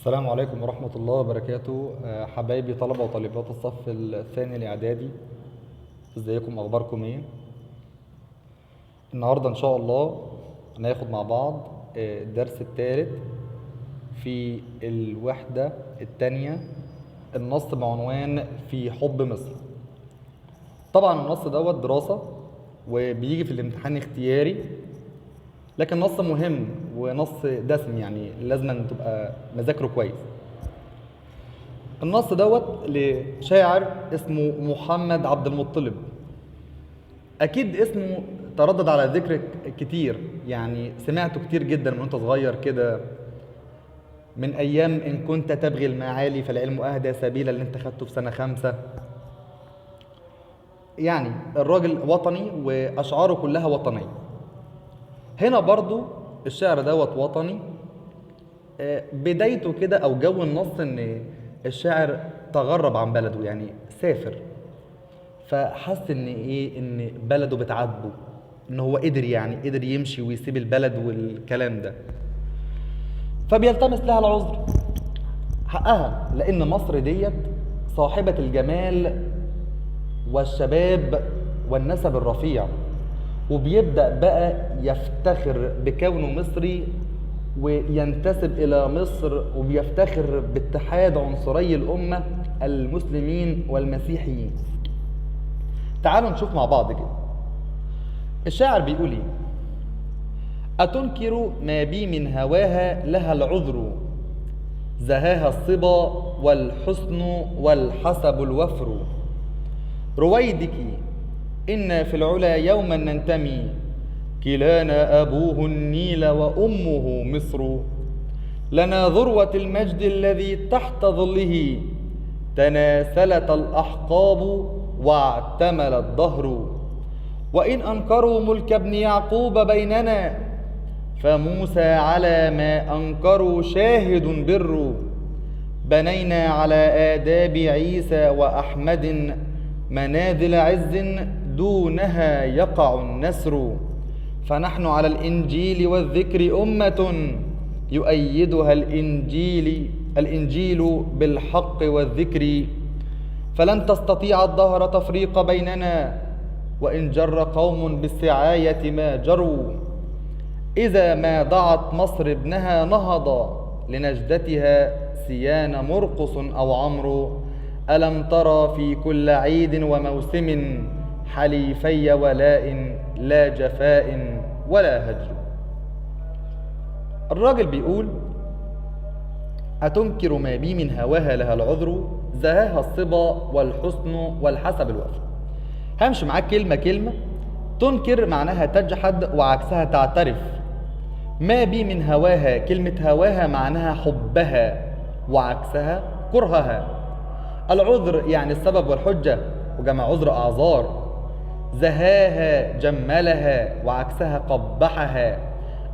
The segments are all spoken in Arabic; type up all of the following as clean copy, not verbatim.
السلام عليكم ورحمة الله وبركاته. حبايبي طلبة وطالبات الصف الثاني الإعدادي، ازيكم؟ أخباركم ايه؟ النهاردة إن شاء الله هناخد مع بعض الدرس الثالث في الوحدة الثانية، النص بعنوان في حب مصر. طبعا النص دوت دراسة وبيجي في الامتحان اختياري، لكن نص مهم ونص دسم، يعني لازم أن تبقى مذاكره كويس. النص دوت لشاعر اسمه محمد عبد المطلب. اكيد اسمه تردد على ذكرك كتير، يعني سمعته كتير جدا من وانت صغير كده، من ايام ان كنت تبغي المعالي فالعلم اهدى سبيلا اللي انت خدته في سنة 5. يعني الراجل وطني واشعاره كلها وطنية. هنا برضو الشعر دوت وطني. بدايته كده او جو النص ان الشاعر تغرب عن بلده، يعني سافر، فحس ان بلده بتعاتبه، ان هو قدر يمشي ويسيب البلد والكلام ده، فبيلتمس لها العذر حقها، لان مصر ديت صاحبة الجمال والشباب والنسب الرفيع، وبيبدأ بقى يفتخر بكونه مصري وينتسب إلى مصر، وبيفتخر باتحاد عنصري الأمة المسلمين والمسيحيين. تعالوا نشوف مع بعض كده الشاعر بيقول ايه: أتنكر ما بي من هواها لها العذر، زهاها الصبا والحسن والحسب الوفر، رويدك إنا في العلا يوما ننتمي، كلانا أبوه النيل وأمه مصر، لنا ذروة المجد الذي تحت ظله، تناسلت الأحقاب واعتمل الدهر، وإن أنكروا ملك ابن يعقوب بيننا، فموسى على ما أنكروا شاهد بر، بنينا على آداب عيسى وأحمد منازل عز دونها يقع النسر، فنحن على الإنجيل والذكر أمة يؤيدها الإنجيل بالحق والذكر، فلن تستطيع الدهر تفريق بيننا، وإن جر قوم بالسعاية ما جروا، إذا ما دعت مصر ابنها نهض لنجدتها سيان مرقص أو عمرو، ألم ترى في كل عيد وموسم حليفي ولاء لا جفاء ولا هجر. الراجل بيقول: أتنكر ما بي من هواها لها العذر، زهاها الصبا والحسن والحسب الوفر. همشي معاك كلمة كلمة. تنكر معناها تجحد وعكسها تعترف. ما بي من هواها، كلمة هواها معناها حبها وعكسها كرهها. العذر يعني السبب والحجة وجمع عذر أعذار. زهاها جملها وعكسها قبحها.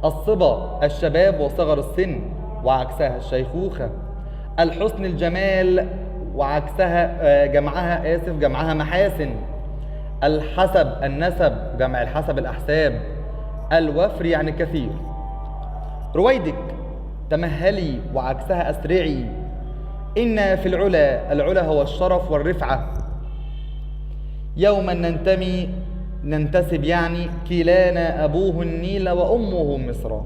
الصبا الشباب وصغر السن وعكسها الشيخوخة. الحسن الجمال وعكسها جمعها محاسن. الحسب النسب جمع الحسب الأحساب. الوفر يعني كثير. رويدك تمهلي وعكسها أسرعي. إن في العلا، العلا هو الشرف والرفعة. يوما ننتسب يعني كلانا أبوه النيل وأمه مصر،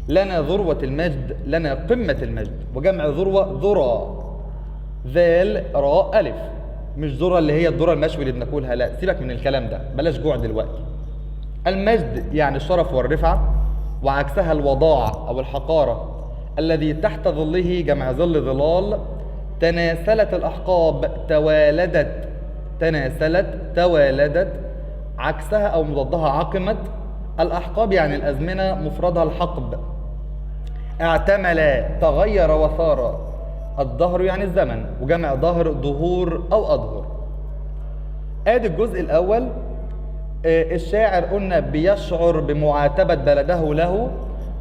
لنا ذروة المجد، لنا قمة المجد، وجمع ذروة ذرى، ذال راء ألف، مش ذرة اللي هي الذرة المشوي اللي بناكلها، لا سيبك من الكلام ده، بلاش جوع دلوقتي. المجد يعني الشرف والرفعة، وعكسها الوضاع أو الحقارة. الذي تحت ظله جمع ظل ظلال. تناسلت الأحقاب توالدت عكسها أو مضادها عقمت. الأحقاب يعني الأزمنة، مفردها الحقب. اعتمل تغير وثار. الدهر يعني الزمن، وجمع ظهر ظهور أو أظهر. آدي الجزء الأول. الشاعر قلنا بيشعر بمعاتبة بلده له،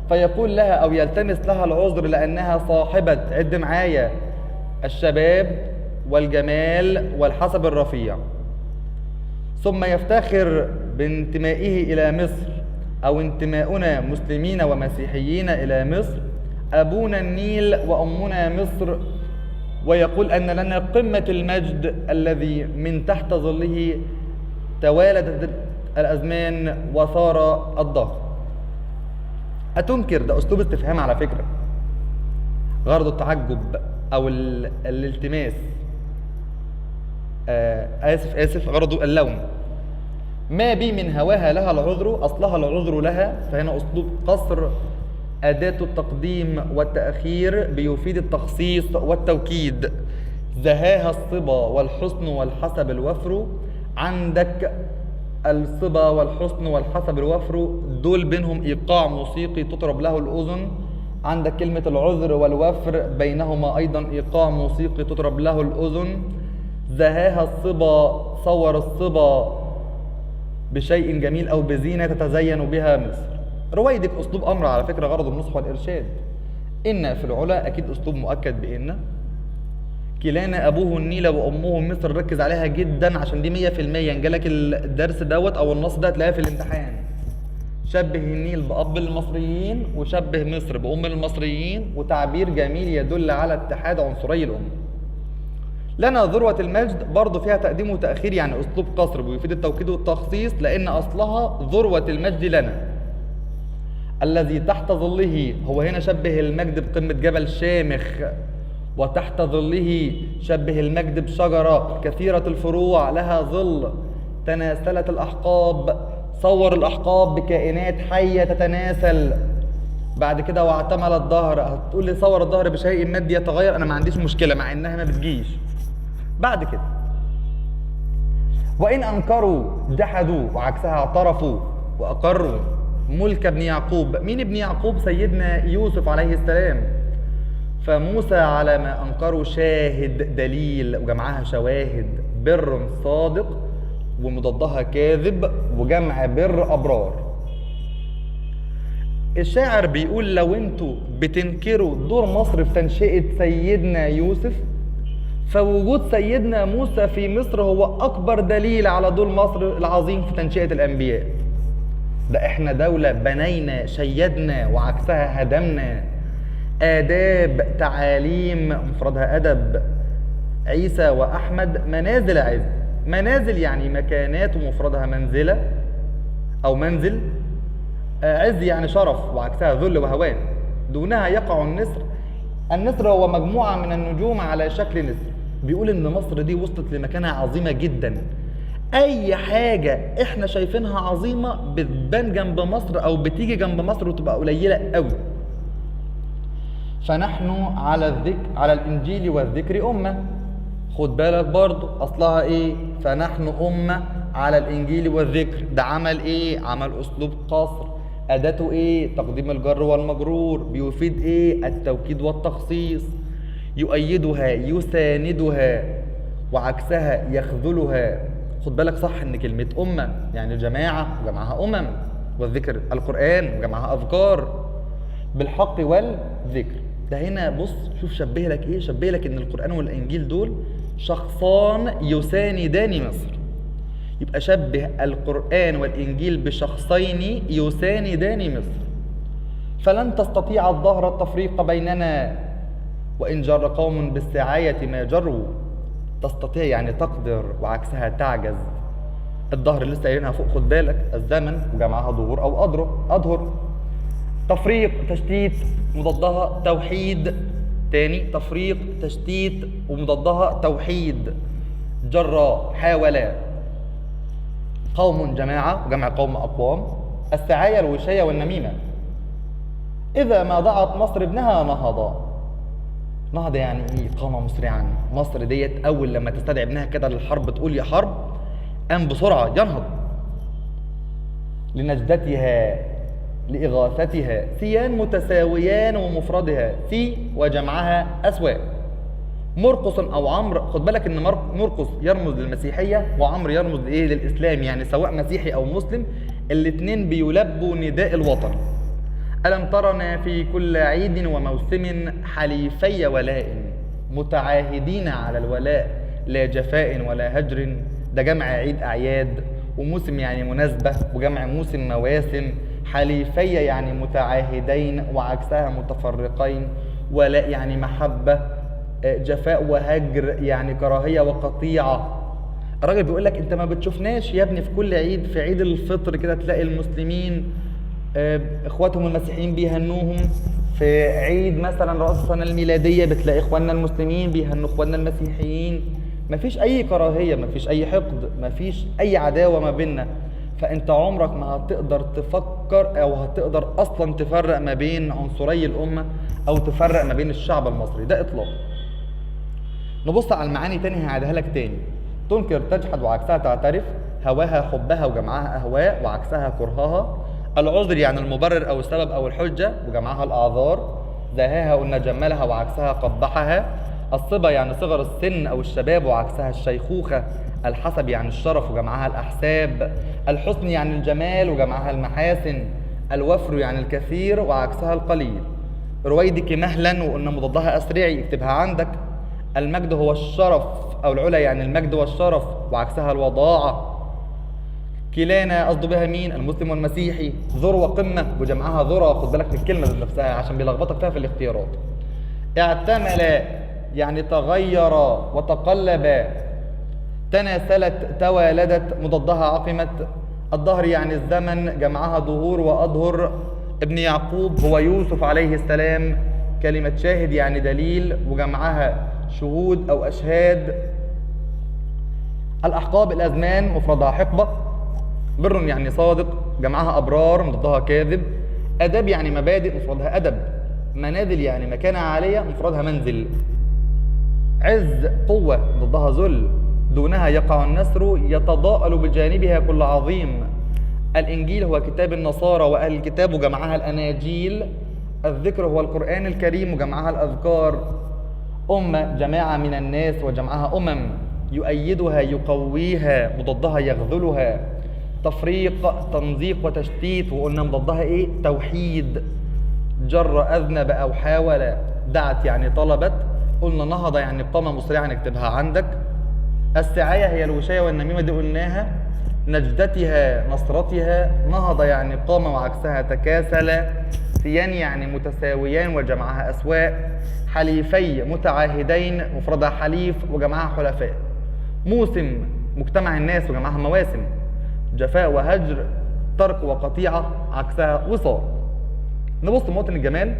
فيقول لها أو يلتمس لها العذر لأنها صاحبة، عد معايا، الشباب والجمال والحسب الرفيع. ثم يفتخر بانتمائه إلى مصر، أو انتماؤنا مسلمين ومسيحيين إلى مصر، أبونا النيل وأمنا مصر، ويقول أن لنا قمة المجد الذي من تحت ظله توالدت الأزمان وصار الدهر. أتنكر؟ ده أسلوب استفهام على فكرة، غرض التعجب أو الالتماس. آسف غرض اللوم. ما بي من هواها لها العذر، أصلها العذر لها، فهنا أسلوب قصر. أداة التقديم والتأخير بيفيد التخصيص والتوكيد. زهاها الصبا والحسن والحسب الوفر. عندك الصبا والحسن والحسب الوفر دول بينهم إيقاع موسيقي تطرب له الأذن. عندك كلمة العذر والوفر بينهما أيضا إيقاع موسيقي تطرب له الأذن. زهاها الصبا، صور الصبا بشيء جميل أو بزينة تتزين بها مصر. رويدك أسلوب أمر على فكرة، غرض النصح والإرشاد. إن في العلا أكيد أسلوب مؤكد بإن. كلانا أبوه النيل وأمه مصر، ركز عليها جدا عشان دي 100% جالك الدرس دوت أو النص ده هتلاقيها في الامتحان. شبه النيل بأب المصريين وشبه مصر بأم المصريين، وتعبير جميل يدل على اتحاد عنصري الأمة. لنا ذروة المجد برضه فيها تقديم وتأخير، يعني أسلوب قصر بيفيد التوكيد والتخصيص، لأن أصلها ذروة المجد لنا الذي تحت ظله. هو هنا شبه المجد بقمة جبل شامخ، وتحت ظله شبه المجد بشجرة كثيرة الفروع لها ظل تناسلت الأحقاب. صور الأحقاب بكائنات حية تتناسل. بعد كده واعتمل الظهر. هتقول لي صور الظهر بشيء مادي يتغير، أنا ما عنديش مشكلة مع إنها ما بتجيش. بعد كده وإن أنكروا جحدوا، وعكسها اعترفوا وأقروا. ملك ابن يعقوب. مين ابن يعقوب؟ سيدنا يوسف عليه السلام. فموسى على ما أنكروا شاهد دليل، وجمعها شواهد. بر صادق ومضادها كاذب، وجمع بر أبرار. الشاعر بيقول لو انتوا بتنكروا دور مصر في تنشئة سيدنا يوسف، فوجود سيدنا موسى في مصر هو أكبر دليل على دور مصر العظيم في تنشئة الأنبياء. ده احنا دولة بنينا شيدنا وعكسها هدمنا. آداب تعاليم مفردها أدب. عيسى وأحمد منازل عز. منازل يعني مكانات ومفردها منزلة أو منزل. عز يعني شرف وعكسها ذل وهوان. دونها يقع النسر. النسر هو مجموعة من النجوم على شكل نسر. بيقول إن مصر دي وصلت لمكانة عظيمة جدا. أي حاجة إحنا شايفينها عظيمة بتبان جنب مصر أو بتيجي جنب مصر وتبقى قليلة قوي. فنحن على الإنجيل والذكر أمة. خد بالك برضو أصلها إيه؟ فنحن أمة على الإنجيل والذكر. ده عمل إيه؟ عمل أسلوب قصر. أداته إيه؟ تقديم الجر والمجرور. بيفيد إيه؟ التوكيد والتخصيص. يؤيدها يساندها، وعكسها يخذلها. خد بالك صح إن كلمة أمة يعني جماعة وجمعها أمم، والذكر القرآن وجمعها أذكار بالحق والذكر. ده هنا بص شوف شبه لك ايه، شبه لك ان القرآن والانجيل دول شخصان يساندان مصر. يبقى شبه القرآن والانجيل بشخصين يساندان مصر. فلن تستطيع الظهر التفريق بيننا، وان جر قوم بالسعاية ما جروا. تستطيع يعني تقدر، وعكسها تعجز. الظهر لسه قايلينها فوق، خد بالك الزمن وجمعها ظهور او اظهر. تفريق تشتيت مضادها توحيد. تاني تفريق تشتيت ومضادها توحيد. جرا حاولا. قوم جماعة وجمع قوم أقوام. السعاية الوشاية والنميمة. إذا ما ضاعت مصر ابنها نهض يعني إيه؟ قام مسرعا. مصر ديت أول لما تستدعي ابنها كده للحرب تقول يا حرب، قام بسرعة ينهض. لنجدتها لإغاثتها. سيان متساويان ومفردها سي وجمعها أسواء. مرقس أو عمرو. خد بالك إن مرقس يرمز للمسيحية وعمرو يرمز لإيه؟ للإسلام. يعني سواء مسيحي أو مسلم الاتنين بيلبوا نداء الوطن. ألم ترنا في كل عيد وموسم حليفي ولاء، متعاهدين على الولاء لا جفاء ولا هجر. ده جمع عيد أعياد، وموسم يعني مناسبة، وجمع موسم مواسم. حليفي يعني متعاهدين، وعكسها متفرقين. ولاء يعني محبة. جفاء وهجر يعني كراهية وقطيعة. الراجل بيقول لك انت ما بتشوفناش يا ابني في كل عيد، في عيد الفطر كده تلاقي المسلمين اخواتهم المسيحيين بيهنوهم، في عيد مثلا رأس السنة الميلادية بتلاقي اخواننا المسلمين بيهنوا اخواننا المسيحيين. مفيش اي كراهية، مفيش اي حقد، مفيش اي عداوة ما بيننا. فانت عمرك ما هتقدر تفكر او هتقدر اصلا تفرق ما بين عنصري الامة او تفرق ما بين الشعب المصري ده اطلاقا. نبص على المعاني تاني هعيدها لك تاني. تنكر تجحد وعكسها تعترف. هواها حبها وجمعها أهواء وعكسها كرهها. العذر يعني المبرر أو السبب أو الحجة وجمعها الأعذار. زاهاها قلنا جملها وعكسها قبحها. الصبا يعني صغر السن أو الشباب وعكسها الشيخوخة. الحسب يعني الشرف وجمعها الأحساب. الحسن يعني الجمال وجمعها المحاسن. الوفر يعني الكثير وعكسها القليل. رويدك مهلا وقلنا مضادها أسرعي، اكتبها عندك. المجد هو الشرف أو العلا يعني المجد والشرف وعكسها الوضاعة. كلانا قصده بها مين؟ المسلم والمسيحي. ذروة قمة وجمعها ذرة، خد بالك من الكلمة ذات نفسها عشان بيلخبطك فيها في الاختيارات. اعتمل يعني تغير وتقلب. تناسلت توالدت مضادها عقمت. الظهر يعني الزمن جمعها ظهور وأظهر. ابن يعقوب هو يوسف عليه السلام. كلمة شاهد يعني دليل وجمعها شهود أو أشهاد. الأحقاب الأزمان مفردها حقبة. بر يعني صادق جمعها أبرار مضادها كاذب. أدب يعني مبادئ مفردها أدب. منازل يعني مكانة عالية مفردها منزل. عز قوة ضدها ذل. دونها يقع النسر يتضاءل بجانبها كل عظيم. الإنجيل هو كتاب النصارى وأهل الكتاب وجمعها الأناجيل. الذكر هو القرآن الكريم وجمعها الأذكار. أمة جماعة من الناس وجمعها أمم. يؤيدها يقويها مضادها يخذلها. تفريق تمزيق وتشتيت وقلنا مضادها إيه؟ توحيد. جر أذنب أو حاول. دعت يعني طلبت. قلنا نهض يعني قام مسرعا، نكتبها عندك. السعاية هي الوشاية والنميمة دي قلناها. نجدتها نصرتها. نهض يعني قام وعكسها تكاسل. سيان يعني متساويان وجمعها أسواء. حليفي متعاهدين مفردها حليف وجمعها حلفاء. موسم مجتمع الناس وجمعها مواسم. جفاء وهجر ترك وقطيعة عكسها وصال. نبص مواطن الجمال.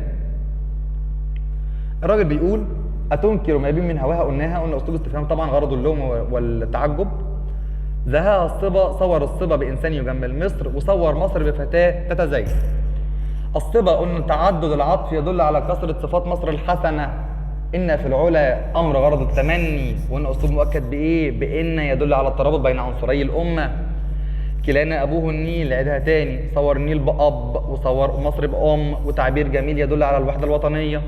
الراجل بيقول أتنكر ما يبين من هواها قلناها، قلنا أسلوب استفهام طبعا غرضه اللوم والتعجب. زهاها الصبا صور الصبا بإنسان يجمل مصر وصور مصر بفتاة تتزين. الصبا قلنا تعدد العطف يدل على كثرة صفات مصر الحسنة. إن في العلا أمر غرض التمني، وقلنا أسلوب مؤكد بإيه؟ بإن يدل على الترابط بين عنصري الأمة. كلانا أبوه النيل، عيدها تاني، صور النيل بأب وصور مصر بأم، وتعبير جميل يدل على الوحدة الوطنية.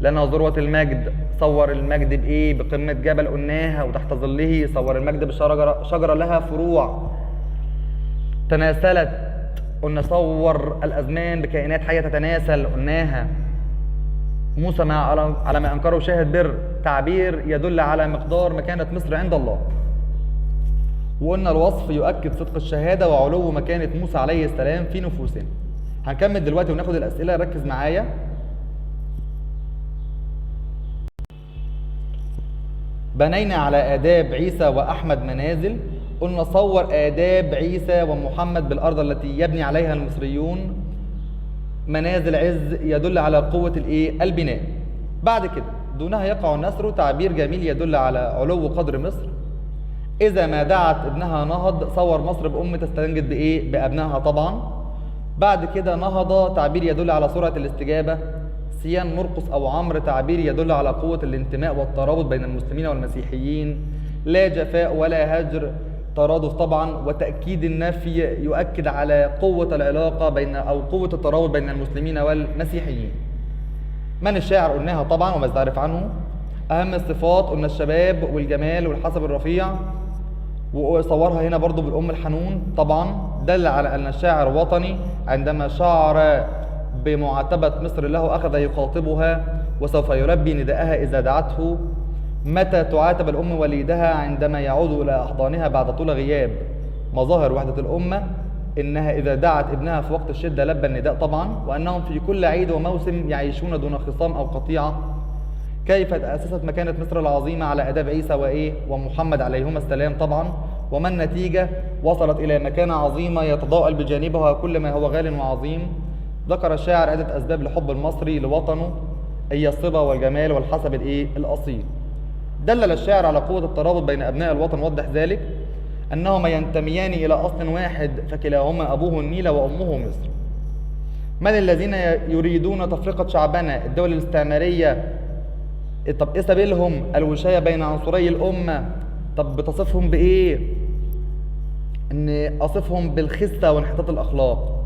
لنا ذروة المجد، صور المجد بإيه؟ بقمة جبل قلناها وتحت ظله. صور المجد بشجرة لها فروع. تناسلت قلنا صور الأزمان بكائنات حية تتناسل قلناها. موسى على ما أنكره شاهد بر، تعبير يدل على مقدار مكانة مصر عند الله. وقلنا الوصف يؤكد صدق الشهادة وعلو مكانة موسى عليه السلام في نفوسنا. هنكمل دلوقتي وناخد الأسئلة، ركز معايا. بنينا على آداب عيسى وأحمد منازل. قلنا صور آداب عيسى ومحمد بالأرض التي يبني عليها المصريون. منازل عز يدل على قوة البناء. بعد كده دونها يقع النسر، تعبير جميل يدل على علو قدر مصر. إذا ما دعت ابنها نهض، صور مصر بأم تستنجد بإيه؟ بأبنائها طبعا. بعد كده نهض تعبير يدل على سرعة الاستجابة. سيان مرقس أو عمرو تعبير يدل على قوة الانتماء والترابط بين المسلمين والمسيحيين. لا جفاء ولا هجر ترادف طبعا. وتأكيد النفي يؤكد على قوة العلاقة بين أو قوة الترابط بين المسلمين والمسيحيين. من الشاعر قلناها طبعا وما تعرف عنه. أهم الصفات قلنا الشباب والجمال والحسب الرفيع، وصورها هنا برضو بالأم الحنون طبعا. دل على أن الشاعر وطني عندما شعر بمعاتبة مصر له أخذ يخاطبها وسوف يلبي نداءها إذا دعته. متى تعاتب الأم وليدها؟ عندما يعود إلى أحضانها بعد طول غياب. مظاهر وحدة الأمة إنها إذا دعت ابنها في وقت الشدة لبى النداء طبعا، وأنهم في كل عيد وموسم يعيشون دون خصام أو قطيعة. كيف تأسست مكانة مصر العظيمة على آداب عيسى ومحمد عليهما السلام طبعا، وما النتيجة؟ وصلت إلى مكانة عظيمة يتضاءل بجانبها كل ما هو غال وعظيم. ذكر الشاعر عدة أسباب لحب المصري لوطنه، هي الصبا والجمال والحسب الأصيل. دلل الشاعر على قوة الترابط بين أبناء الوطن، وضح ذلك أنهما ينتميان إلى أصل واحد فكلاهما أبوه النيل وأمه مصر. من الذين يريدون تفرقة شعبنا؟ الدول الاستعمارية. طب إيه سبيلهم؟ الوشاية بين عنصري الأمة. طب بتصفهم بإيه؟ إن أصفهم بالخسة وانحطاط الأخلاق.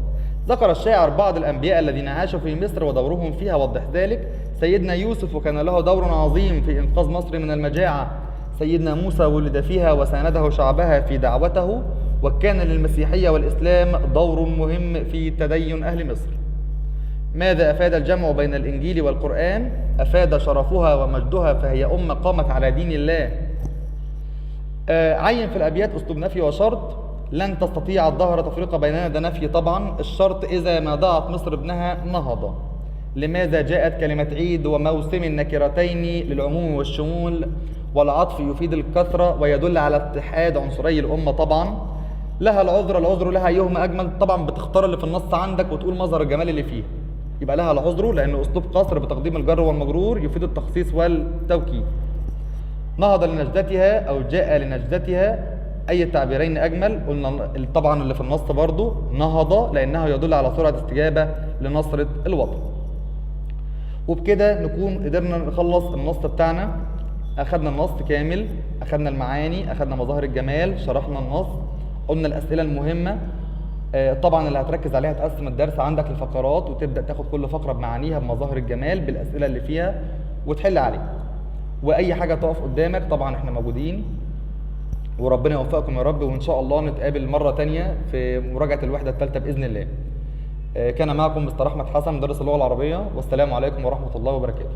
ذكر الشاعر بعض الأنبياء الذين عاشوا في مصر ودورهم فيها، وضح ذلك. سيدنا يوسف وكان له دور عظيم في إنقاذ مصر من المجاعة. سيدنا موسى ولد فيها وسانده شعبها في دعوته، وكان للمسيحية والإسلام دور مهم في تدين أهل مصر. ماذا أفاد الجمع بين الإنجيل والقرآن؟ أفاد شرفها ومجدها، فهي أمة قامت على دين الله. عين في الأبيات أسلوب نفي وشرط. لن تستطيع الدهر تفرقة بيننا، ده نفي طبعا. الشرط إذا ما ضاعت مصر ابنها نهضة. لماذا جاءت كلمة عيد وموسم النكرتين للعموم والشمول، والعطف يفيد الكثرة ويدل على اتحاد عنصري الأمة طبعا. لها العذر لها أيهما أجمل. طبعا بتختار اللي في النص عندك وتقول مظهر الجمال اللي فيه، يبقى لها العذر لأنه أسلوب قصر بتقديم الجر والمجرور يفيد التخصيص والتوكيد. نهض لنجدتها أو جاء لنجدتها، أي التعبيرين أجمل؟ قلنا طبعا اللي في النص برضو نهض لأنه يدل على سرعة استجابة لنصرة الوطن. وبكده نكون قدرنا نخلص النص بتاعنا. أخدنا النص كامل، أخدنا المعاني، أخدنا مظاهر الجمال، شرحنا النص، قلنا الأسئلة المهمة. طبعا اللي هتركز عليها تقسم الدرس عندك لفقرات، وتبدأ تاخد كل فقرة بمعانيها بمظاهر الجمال بالأسئلة اللي فيها وتحل عليها. وأي حاجة تقف قدامك طبعا احنا موجودين، وربنا يوفقكم يا رب. وإن شاء الله نتقابل مرة تانية في مراجعة الوحدة الثالثة بإذن الله. كان معكم مستر أحمد حسن مدرس اللغة العربية، والسلام عليكم ورحمة الله وبركاته.